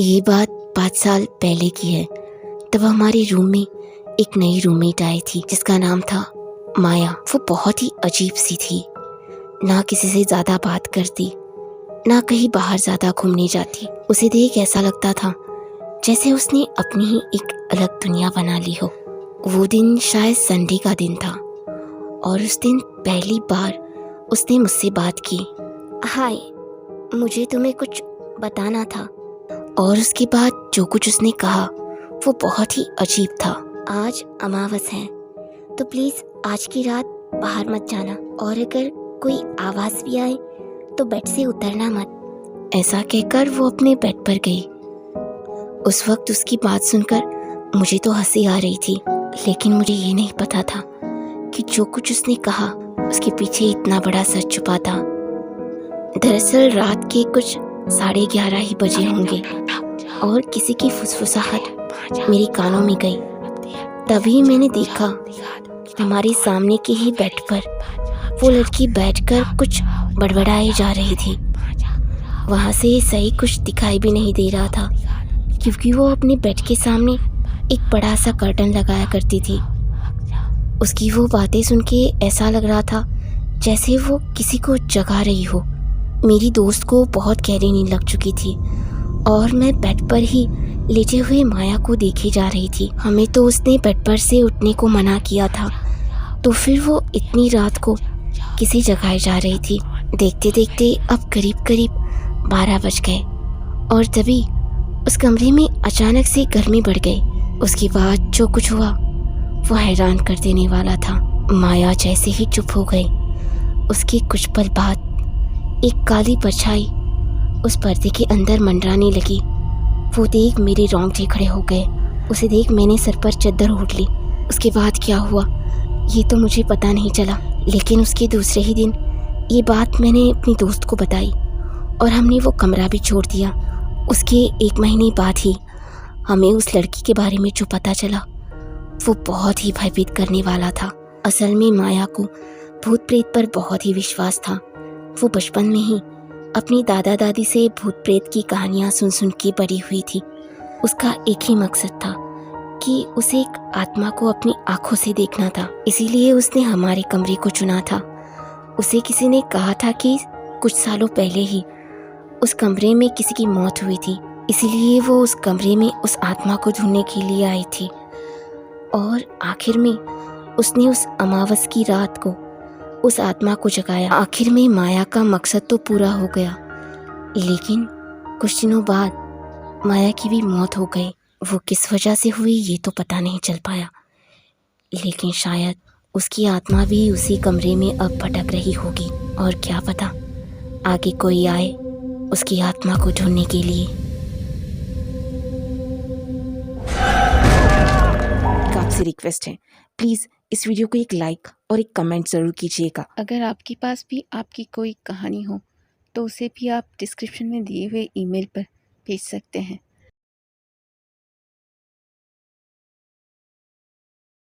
ये बात 5 साल पहले की है। तब हमारे रूम में एक नई रूममेट आई थी जिसका नाम था माया। वो बहुत ही अजीब सी थी, ना किसी से ज़्यादा बात करती, ना कहीं बाहर ज़्यादा घूमने जाती। उसे देख ऐसा लगता था जैसे उसने अपनी ही एक अलग दुनिया बना ली हो। वो दिन शायद संडे का दिन था और उस दिन पहली बार उसने मुझसे बात की। हाय, मुझे तुम्हें कुछ बताना था। और उसके बाद जो कुछ उसने कहा वो बहुत ही अजीब था। आज अमावस है तो प्लीज़ आज की रात बाहर मत जाना, और अगर कोई आवाज़ भी आए तो बेड से उतरना मत। ऐसा कहकर वो अपने बेड पर गई। उस वक्त उसकी बात सुनकर मुझे तो हंसी आ रही थी, लेकिन मुझे ये नहीं पता था कि जो कुछ उसने कहा उसके पीछे इतना बड़ा सच छुपा था। दरअसल रात के कुछ 11:30 ही बजे होंगे और किसी की फुसफुसाहट मेरे कानों में गई। तभी मैंने देखा हमारे सामने के ही बेड पर वो लड़की बैठकर कुछ बड़बड़ाए जा रही थी। वहाँ से सही कुछ दिखाई भी नहीं दे रहा था, क्योंकि वो अपने बेड के सामने एक बड़ा सा कर्टन लगाया करती थी। उसकी वो बातें सुन के ऐसा लग रहा था जैसे वो किसी को जगा रही हो। मेरी दोस्त को बहुत गहरी नींद लग चुकी थी और मैं बेड पर ही लेटे हुए माया को देखे जा रही थी। हमें तो उसने बेड पर से उठने को मना किया था, तो फिर वो इतनी रात को किसी जगह जा रही थी। देखते देखते अब करीब करीब 12 बज गए और तभी उस कमरे में अचानक से गर्मी बढ़ गई। उसके बाद जो कुछ हुआ वो हैरान कर देने वाला था। माया जैसे ही चुप हो गई, उसके कुछ पल बाद एक काली परछाई उस पर्दे के अंदर मंडराने लगी। वो देख मेरे रोंगटे खड़े हो गए। उसे देख मैंने सर पर चद्दर ओढ़ ली। उसके बाद क्या हुआ ये तो मुझे पता नहीं चला, लेकिन उसके दूसरे ही दिन ये बात मैंने अपनी दोस्त को बताई और हमने वो कमरा भी छोड़ दिया। उसके 1 महीने बाद ही हमें उस लड़की के बारे में जो पता चला वो बहुत ही भयभीत करने वाला था। असल में माया को भूत प्रेत पर बहुत ही विश्वास था। वो बचपन में ही अपनी दादा दादी से भूत प्रेत की कहानियाँ सुन सुन के बड़ी हुई थी। उसका एक ही मकसद था कि उसे एक आत्मा को अपनी आंखों से देखना था, इसीलिए उसने हमारे कमरे को चुना था। उसे किसी ने कहा था कि कुछ सालों पहले ही उस कमरे में किसी की मौत हुई थी, इसीलिए वो उस कमरे में उस आत्मा को ढूंढने के लिए आई थी। और आखिर में उसने उस अमावस की रात को उस आत्मा को जगाया। आखिर में माया का मकसद तो पूरा हो गया, लेकिन कुछ दिनों बाद माया की भी मौत हो गई। वो किस वजह से हुई ये तो पता नहीं चल पाया, लेकिन शायद उसकी आत्मा भी उसी कमरे में अब भटक रही होगी। और क्या पता आगे कोई आए उसकी आत्मा को ढूंढने के लिए। आपसे रिक्वेस्ट है, प्लीज़ इस वीडियो को एक लाइक और एक कमेंट ज़रूर कीजिएगा। अगर आपके पास भी आपकी कोई कहानी हो तो उसे भी आप डिस्क्रिप्शन में दिए हुए ईमेल पर भेज सकते हैं।